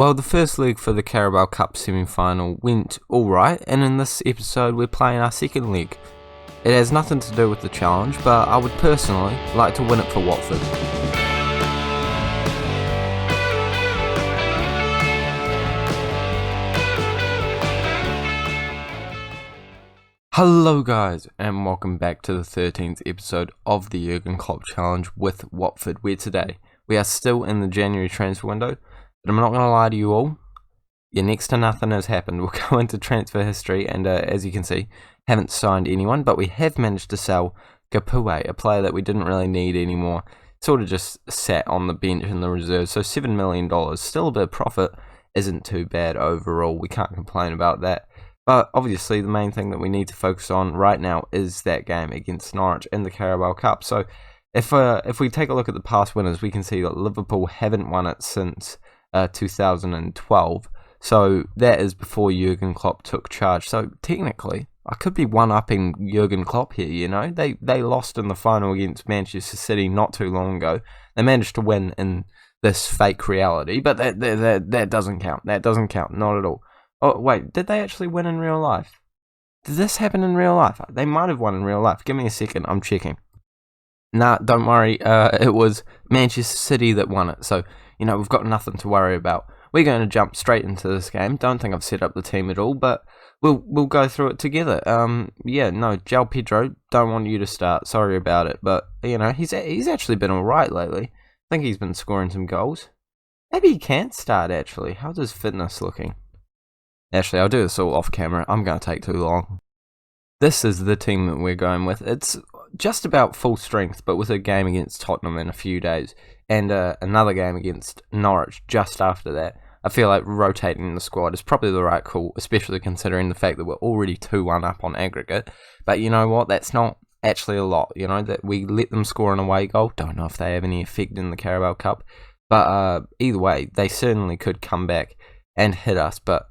Well, the first leg for the Carabao Cup semi-final went alright, and in this episode we're playing our second leg. It has nothing to do with the challenge, but I would personally like to win it for Watford. Hello guys, and welcome back to the 13th episode of the Jürgen Klopp challenge with Watford, where today we are still in the January transfer window. But I'm not going to lie to you all, next to nothing has happened. We'll go into transfer history and as you can see, haven't signed anyone, but we have managed to sell Capoue, a player that we didn't really need anymore. Sort of just sat on the bench in the reserves, so $7 million, still a bit of profit, isn't too bad overall, we can't complain about that. But obviously the main thing that we need to focus on right now is that game against Norwich in the Carabao Cup. So if we take a look at the past winners, we can see that Liverpool haven't won it since 2012, so that is before Jürgen Klopp took charge. So technically, I could be one-upping Jürgen Klopp here, you know. They lost in the final against Manchester City not too long ago. They managed to win in this fake reality, but that doesn't count. That doesn't count, not at all. Oh, wait, did they actually win in real life? Did this happen in real life? They might have won in real life. Give me a second, I'm checking. Nah, don't worry, it was Manchester City that won it, so you know, we've got nothing to worry about. We're going to jump straight into this game. Don't think I've set up the team at all, but we'll go through it together. João Pedro, don't want you to start. Sorry about it, but you know, he's actually been alright lately. I think he's been scoring some goals. Maybe he can start actually. How's his fitness looking? Actually, I'll do this all off camera. I'm going to take too long. This is the team that we're going with. It's just about full strength, but with a game against Tottenham in a few days, and another game against Norwich just after that. I feel like rotating the squad is probably the right call, especially considering the fact that we're already 2-1 up on aggregate. But you know what? That's not actually a lot, you know, that we let them score an away goal. Don't know if they have any effect in the Carabao Cup, but either way, they certainly could come back and hit us. But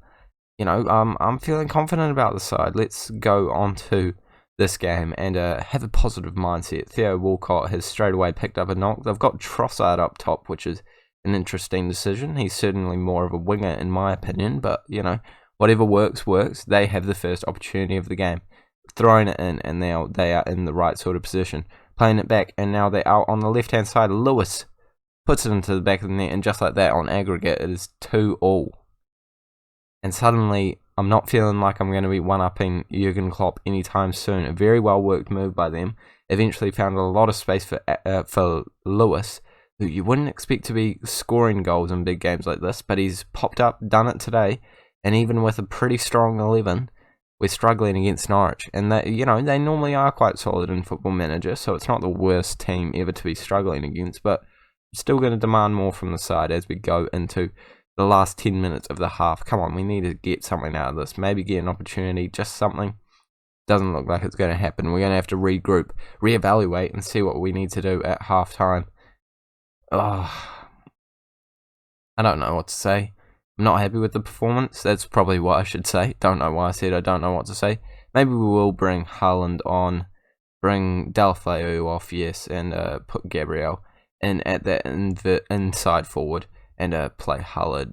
you know, I'm feeling confident about the side. Let's go on to this game and have a positive mindset. Theo Walcott has straight away picked up a knock. They've got Trossard up top, which is an interesting decision. He's certainly more of a winger in my opinion, but you know, whatever works, works. They have the first opportunity of the game. Throwing it in, and now they are in the right sort of position. Playing it back, and now they're out on the left-hand side. Lewis puts it into the back of the net, and just like that, on aggregate, it is 2-2. And suddenly, I'm not feeling like I'm going to be one-upping Jürgen Klopp anytime soon. A very well-worked move by them. Eventually found a lot of space for Lewis, who you wouldn't expect to be scoring goals in big games like this, but he's popped up, done it today, and even with a pretty strong 11, we're struggling against Norwich. And that, you know, they normally are quite solid in Football Manager, so it's not the worst team ever to be struggling against, but I'm still going to demand more from the side as we go into the last 10 minutes of the half. Come on, we need to get something out of this. Maybe get an opportunity, just something. Doesn't look like it's going to happen. We're going to have to regroup, reevaluate, and see what we need to do at half time. Oh, I don't know what to say. I'm not happy with the performance. That's probably what I should say. Don't know why I said I don't know what to say. Maybe we will bring Haaland on, bring Delfeu off, yes, and put Gabriel in at that inside forward. And play Haaland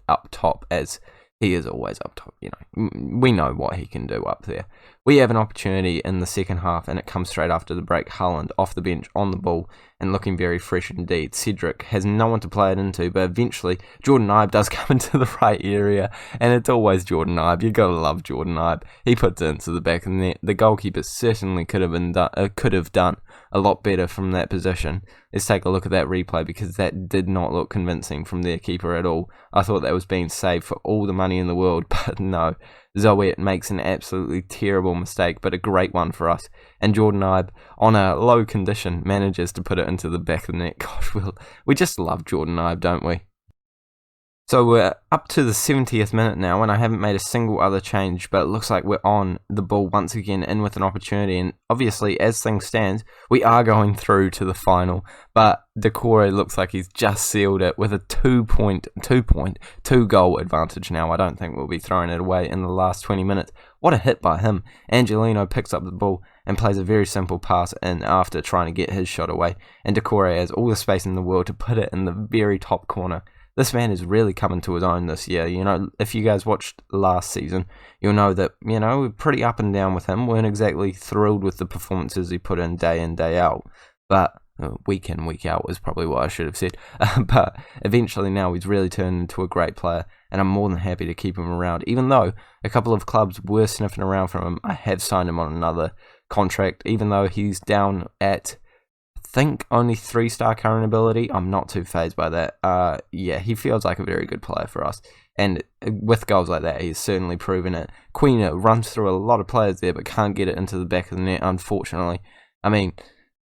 up top, as he is always up top. You know, we know what he can do up there. We have an opportunity in the second half, and it comes straight after the break. Haaland off the bench, on the ball, and looking very fresh indeed. Cedric has no one to play it into, but eventually Jordan Ibe does come into the right area, and it's always Jordan Ibe. You gotta love Jordan Ibe. He puts it into the back of the net. The goalkeeper certainly could have done a lot better from that position. Let's take a look at that replay, because that did not look convincing from their keeper at all. I thought that was being saved for all the money in the world, but no. Zoet makes an absolutely terrible mistake, but a great one for us. And Jordan Ibe, on a low condition, manages to put it into the back of the net. Gosh, we just love Jordan Ibe, don't we? So we're up to the 70th minute now, and I haven't made a single other change, but it looks like we're on the ball once again, in with an opportunity, and obviously, as things stand, we are going through to the final, but Decore looks like he's just sealed it with a 2 goal advantage now. I don't think we'll be throwing it away in the last 20 minutes. What a hit by him. Angelino picks up the ball and plays a very simple pass in after trying to get his shot away, and Decore has all the space in the world to put it in the very top corner. this man is really coming to his own this year. You know, if you guys watched last season, you'll know that, you know, we're pretty up and down with him. Weren't exactly thrilled with the performances he put in, day out. But week in, week out was probably what I should have said. But eventually now he's really turned into a great player, and I'm more than happy to keep him around. Even though a couple of clubs were sniffing around from him, I have signed him on another contract, even though he's down at, I think, only 3-star current ability. I'm not too fazed by that. Yeah, he feels like a very good player for us. And with goals like that, he's certainly proven it. Quina runs through a lot of players there, but can't get it into the back of the net, unfortunately. I mean,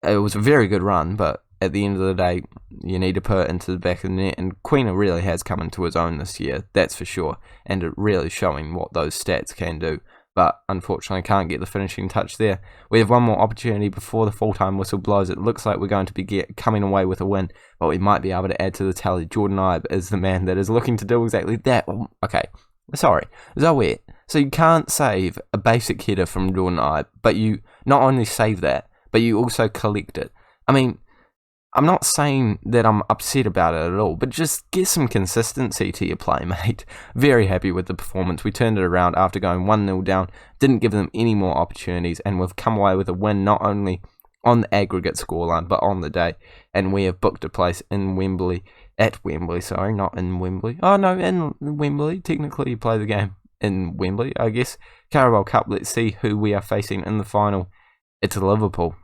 it was a very good run, but at the end of the day, you need to put it into the back of the net, and Quina really has come into his own this year, that's for sure, and it really showing what those stats can do, but unfortunately can't get the finishing touch there. We have one more opportunity before the full-time whistle blows. It looks like we're going to be coming away with a win, but we might be able to add to the tally. Jordan Ibe is the man that is looking to do exactly that. Okay, sorry, Zoet. So you can't save a basic header from Jordan Ibe, but you not only save that, but you also collect it. I mean, I'm not saying that I'm upset about it at all, but just get some consistency to your play, mate. Very happy with the performance. We turned it around after going 1-0 down, didn't give them any more opportunities, and we've come away with a win not only on the aggregate scoreline, but on the day. And we have booked a place in Wembley, at Wembley, sorry, not in Wembley. Oh, no, in Wembley. Technically, you play the game in Wembley, I guess. Carabao Cup, let's see who we are facing in the final. It's Liverpool.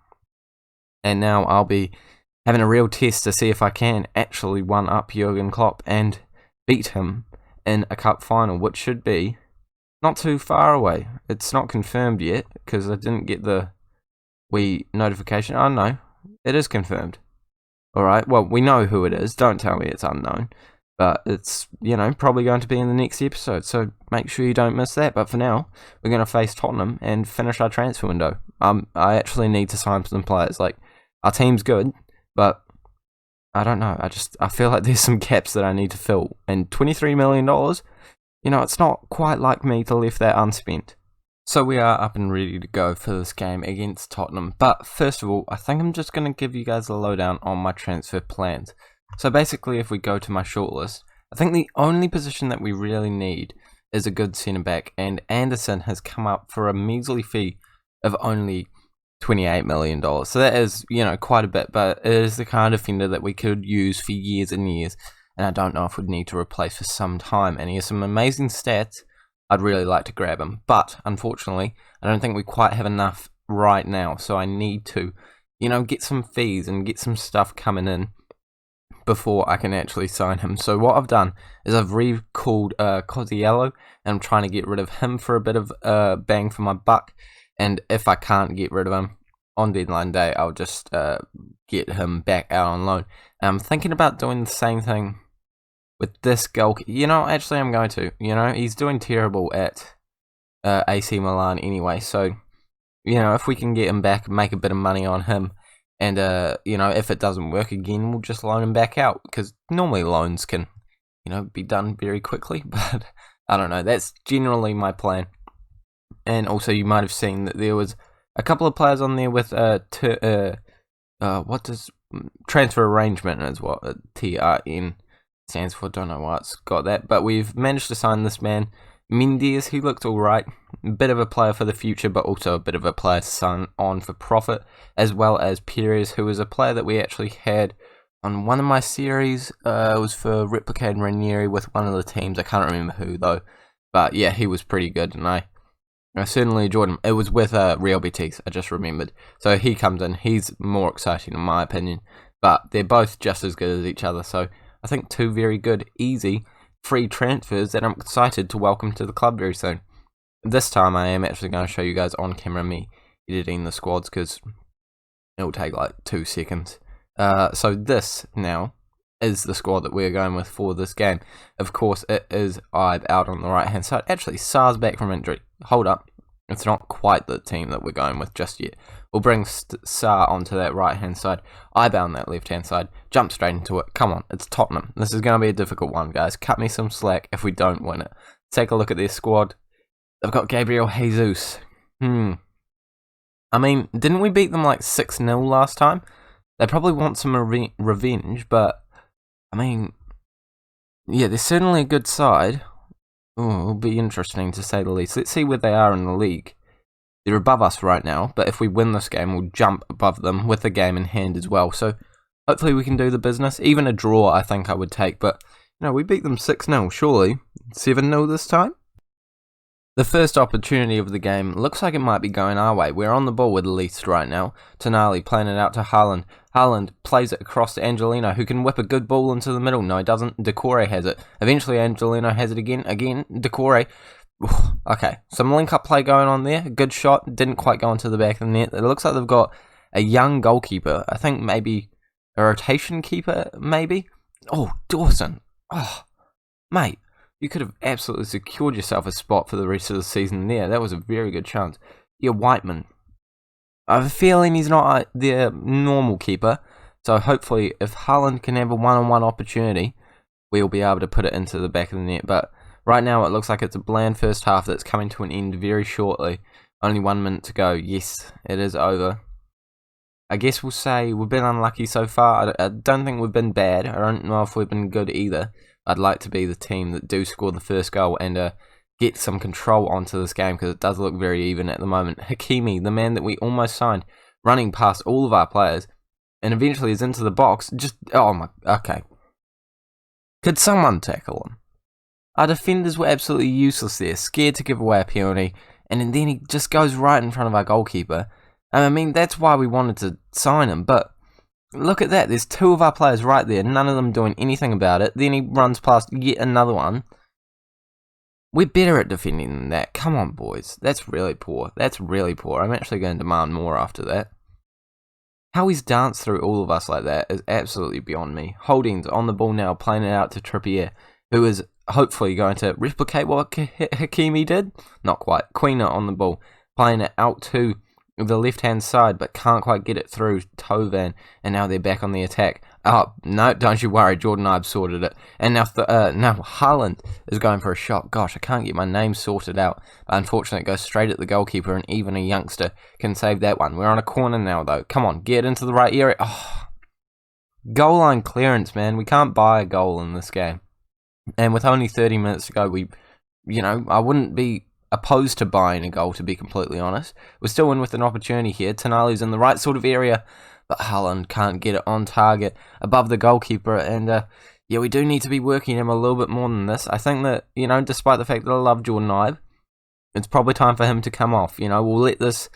And now I'll be having a real test to see if I can actually one-up Jürgen Klopp and beat him in a cup final, which should be not too far away. It's not confirmed yet, because I didn't get the notification. Oh, no, it is confirmed. Alright, well, we know who it is. Don't tell me it's unknown. But it's, you know, probably going to be in the next episode, so make sure you don't miss that. But for now, we're going to face Tottenham and finish our transfer window. I actually need to sign some players. Like, our team's good, but I don't know. I feel like there's some gaps that I need to fill. And $23 million, you know, it's not quite like me to leave that unspent. So we are up and ready to go for this game against Tottenham. But first of all, I think I'm just going to give you guys a lowdown on my transfer plans. So basically, if we go to my shortlist, I think the only position that we really need is a good centre-back. And Anderson has come up for a measly fee of only $28 million. So that is, you know, quite a bit, but it is the kind of defender that we could use for years and years, and I don't know if we'd need to replace for some time. And he has some amazing stats. I'd really like to grab him, but unfortunately, I don't think we quite have enough right now, so I need to, you know, get some fees and get some stuff coming in before I can actually sign him. So what I've done is I've recalled Cosiello, and I'm trying to get rid of him for a bit of bang for my buck. And if I can't get rid of him on deadline day, I'll just get him back out on loan. And I'm thinking about doing the same thing with this goalkeeper. You know, actually I'm going to. You know, he's doing terrible at AC Milan anyway. So, you know, if we can get him back and make a bit of money on him, and, you know, if it doesn't work again, we'll just loan him back out. Because normally loans can, you know, be done very quickly. But I don't know. That's generally my plan. And also, you might have seen that there was a couple of players on there with what does transfer arrangement is what TRN stands for. Don't know why it's got that, but we've managed to sign this man Mendes. He looked all right, a bit of a player for the future, but also a bit of a player to sign on for profit, as well as Perez, who was a player that we actually had on one of my series. It was for Replicated Ranieri with one of the teams. I can't remember who though, but yeah, he was pretty good, and I certainly enjoyed him. It was with Real Betis, I just remembered. So he comes in. He's more exciting in my opinion. But they're both just as good as each other. So I think two very good, easy, free transfers that I'm excited to welcome to the club very soon. This time I am actually going to show you guys on camera me editing the squads, because it will take like 2 seconds. So this now is the squad that we're going with for this game. Of course, it is Ibe out on the right hand side. Actually, Sar's back from injury. Hold up. It's not quite the team that we're going with just yet. We'll bring Sar onto that right hand side. Ibe on that left hand side. Jump straight into it. Come on, it's Tottenham. This is going to be a difficult one, guys. Cut me some slack if we don't win it. Take a look at their squad. They've got Gabriel Jesus. I mean, didn't we beat them like 6-0 last time? They probably want some revenge, but I mean, Yeah, they're certainly a good side. Oh, it'll be interesting to say the least. Let's see where they are in the league. They're above us right now, but if we win this game, we'll jump above them with the game in hand as well. So hopefully we can do the business. Even a draw, I think I would take. But, we beat them 6-0, surely. 7-0 this time? The first opportunity of the game looks like it might be going our way. We're on the ball with Least right now. Tonali playing it out to Haaland. Haaland plays it across to Angelino, who can whip a good ball into the middle. No, he doesn't. Decore has it. Eventually, Angelino has it again. Decore. Okay, some link-up play going on there. Good shot. Didn't quite go into the back of the net. It looks like they've got a young goalkeeper. I think maybe a rotation keeper, maybe. Oh, Dawson. Oh, mate. You could have absolutely secured yourself a spot for the rest of the season there. That was a very good chance. Yeah, Whiteman. I have a feeling he's not their normal keeper. So hopefully, if Haaland can have a one-on-one opportunity, we'll be able to put it into the back of the net. But right now, it looks like it's a bland first half that's coming to an end very shortly. Only 1 minute to go. Yes, it is over. I guess we'll say we've been unlucky so far. I don't think we've been bad. I don't know if we've been good either. I'd like to be the team that do score the first goal and get some control onto this game because it does look very even at the moment. Hakimi, the man that we almost signed, running past all of our players and eventually is into the box. Okay. Could someone tackle him? Our defenders were absolutely useless there, scared to give away a penalty, and then he just goes right in front of our goalkeeper. I mean, that's why we wanted to sign him, but look at that. There's two of our players right there, none of them doing anything about it. Then he runs past yet another one. We're better at defending than that. Come on, boys. That's really poor. That's really poor. I'm actually going to demand more after that. How he's danced through all of us like that is absolutely beyond me. Holding's on the ball now, playing it out to Trippier, who is hopefully going to replicate what Hakimi did. Not quite. Queener on the ball, playing it out to the left-hand side, but can't quite get it through Tovan, and now they're back on the attack. Oh, no, don't you worry, Jordan Ibe sorted it. And now Haaland is going for a shot. Gosh, I can't get my name sorted out. But unfortunately, it goes straight at the goalkeeper, and even a youngster can save that one. We're on a corner now, though. Come on, get into the right area. Oh, goal line clearance, man. We can't buy a goal in this game. And with only 30 minutes to go, I wouldn't be opposed to buying a goal, to be completely honest. We're still in with an opportunity here. Tonali's in the right sort of area, but Haaland can't get it on target above the goalkeeper, and we do need to be working him a little bit more than this. I think that, despite the fact that I love Jordan Ibe, it's probably time for him to come off. We'll let this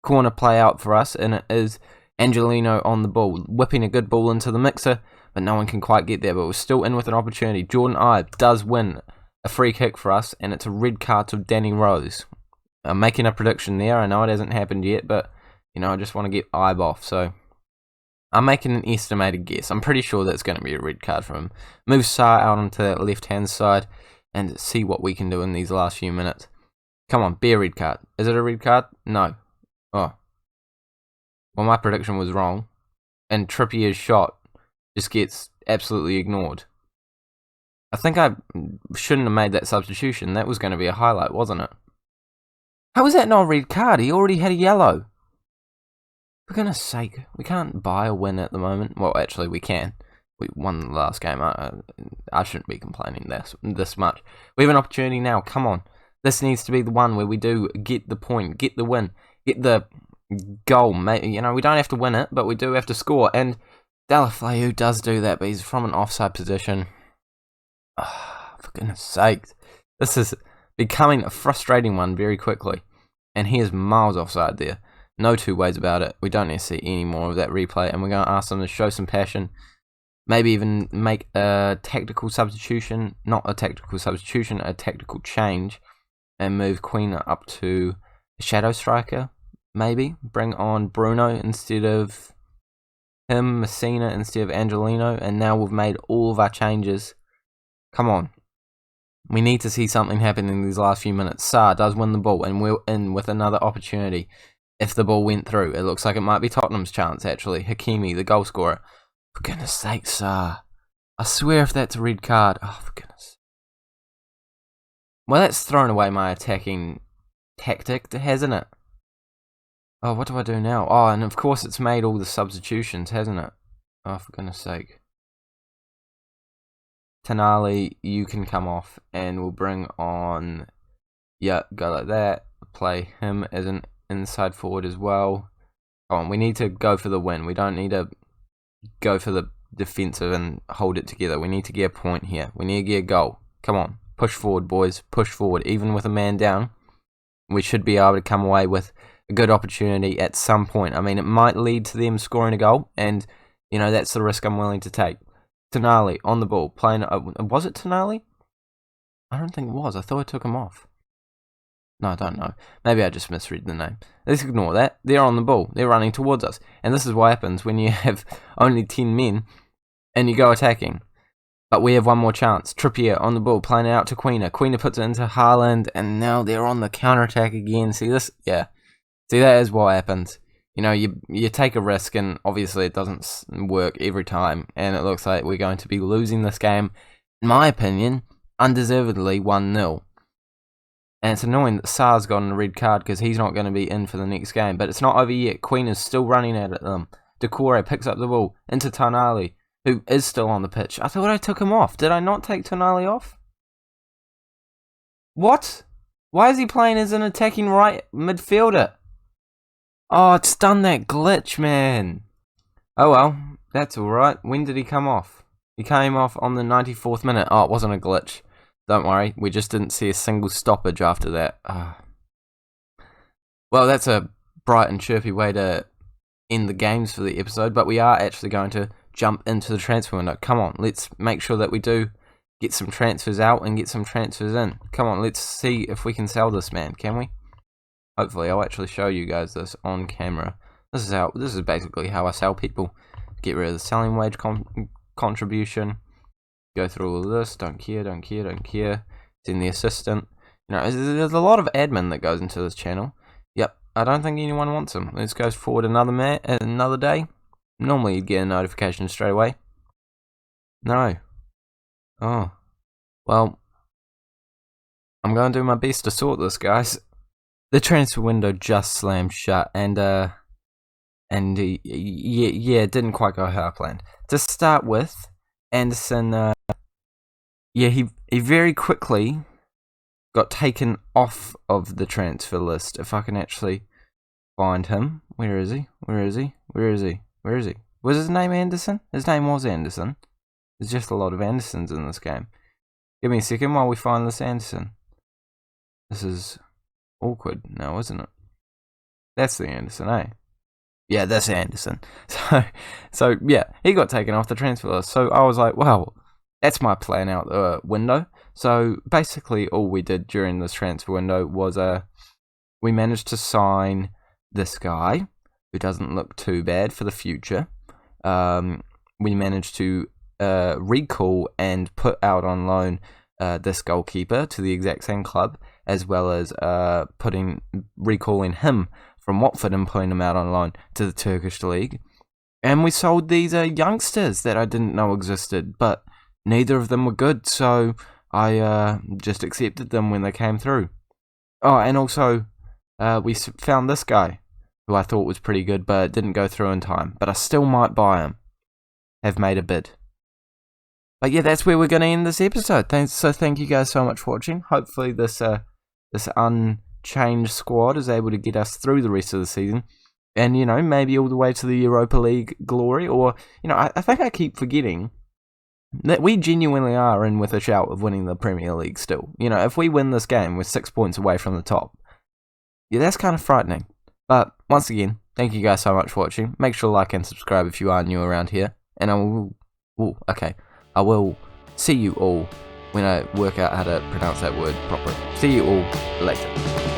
corner play out for us, and it is Angelino on the ball, whipping a good ball into the mixer, but no one can quite get there, but we're still in with an opportunity. Jordan Ibe does win a free kick for us, and it's a red card to Danny Rose. I'm making a prediction there. I know it hasn't happened yet, but I just want to get Ibe off, so I'm making an estimated guess. I'm pretty sure that's going to be a red card for him. Move Sarr out onto the left-hand side and see what we can do in these last few minutes. Come on, be a red card. Is it a red card? No. Oh. Well, my prediction was wrong, and Trippier's shot just gets absolutely ignored. I think I shouldn't have made that substitution. That was going to be a highlight, wasn't it? How was that not a red card? He already had a yellow. For goodness sake, we can't buy a win at the moment. Well, actually, we can. We won the last game. I shouldn't be complaining this much. We have an opportunity now. Come on. This needs to be the one where we do get the point, get the win, get the goal. We don't have to win it, but we do have to score. And Deulofeu does do that, but he's from an offside position. Oh, for goodness sake. This is becoming a frustrating one very quickly. And he is miles offside there. No two ways about it. We don't need to see any more of that replay. And we're going to ask them to show some passion. Maybe even make a tactical substitution. Not a tactical substitution, a tactical change. And move Queen up to a shadow striker. Maybe. Bring on Bruno instead of him. Messina instead of Angelino. And now we've made all of our changes. Come on. We need to see something happen in these last few minutes. Sarr does win the ball, and we're in with another opportunity. If the ball went through, it looks like it might be Tottenham's chance, actually. Hakimi, the goal scorer. For goodness sake, Sarr. I swear if that's a red card. Oh, for goodness. Well, that's thrown away my attacking tactic, hasn't it? Oh, what do I do now? Oh, and of course it's made all the substitutions, hasn't it? Oh, for goodness sake. Tonali, you can come off, and we'll bring on, yeah, go like that, play him as an inside forward as well. Come on, we need to go for the win. We don't need to go for the defensive and hold it together. We need to get a point here. We need to get a goal. Come on, push forward, boys, push forward. Even with a man down, we should be able to come away with a good opportunity at some point. I mean, it might lead to them scoring a goal, and, you know, that's the risk I'm willing to take. Tonali on the ball, playing. Was it Tonali? I don't think it was. I thought I took him off. No, I don't know. Maybe I just misread the name. Let's ignore that. They're on the ball. They're running towards us. And this is what happens when you have only 10 men and you go attacking. But we have one more chance. Trippier on the ball, playing it out to Quina. Quina puts it into Haaland, and now they're on the counter-attack again. See this? Yeah. See, that is what happens. You know, you take a risk, and obviously it doesn't work every time. And it looks like we're going to be losing this game, in my opinion, undeservedly 1-0. And it's annoying that Sarr's gotten a red card because he's not going to be in for the next game. But it's not over yet. Queen is still running at them. Decore picks up the ball into Tonali, who is still on the pitch. I thought I took him off. Did I not take Tonali off? What? Why is he playing as an attacking right midfielder? Oh, it's done that glitch, man. Oh well, that's alright. When did he come off? He came off on the 94th minute. Oh, it wasn't a glitch. Don't worry, we just didn't see a single stoppage after that. Well, that's a bright and chirpy way to end the games for the episode, but we are actually going to jump into the transfer window. Come on, let's make sure that we do get some transfers out and get some transfers in. Come on, let's see if we can sell this man, can we? Hopefully, I'll actually show you guys this on camera. This is basically how I sell people. Get rid of the selling wage contribution. Go through all of this, don't care. Then the assistant. You know, there's a lot of admin that goes into this channel. Yep, I don't think anyone wants them. Let's go forward another day. Normally you'd get a notification straight away. No. Oh. Well, I'm going to do my best to sort this, guys. The transfer window just slammed shut, and yeah, it didn't quite go how I planned. To start with, Anderson, yeah, he very quickly got taken off of the transfer list. If I can actually find him. Where is he? Was his name Anderson? His name was Anderson. There's just a lot of Andersons in this game. Give me a second while we find this Anderson. This is awkward now, isn't it? That's the Anderson, eh? Yeah, that's Anderson. So yeah, he got taken off the transfer list. So I was like, well, that's my plan out the window. So basically all we did during this transfer window was we managed to sign this guy who doesn't look too bad for the future. We managed to recall and put out on loan this goalkeeper to the exact same club, as well as recalling him from Watford and putting him out on loan to the Turkish league. And we sold these youngsters that I didn't know existed, but neither of them were good, so I just accepted them when they came through. Oh, and also we found this guy who I thought was pretty good, but it didn't go through in time. But I still might buy him. Have made a bid. But yeah, that's where we're going to end this episode. Thank you guys so much for watching. Hopefully this unchanged squad is able to get us through the rest of the season. And, you know, maybe all the way to the Europa League glory. Or, you know, I think I keep forgetting that we genuinely are in with a shout of winning the Premier League still. You know, if we win this game, we're 6 points away from the top. Yeah, that's kind of frightening. But, once again, thank you guys so much for watching. Make sure to like and subscribe if you are new around here. And I will see you all when I work out how to pronounce that word properly. See you all later.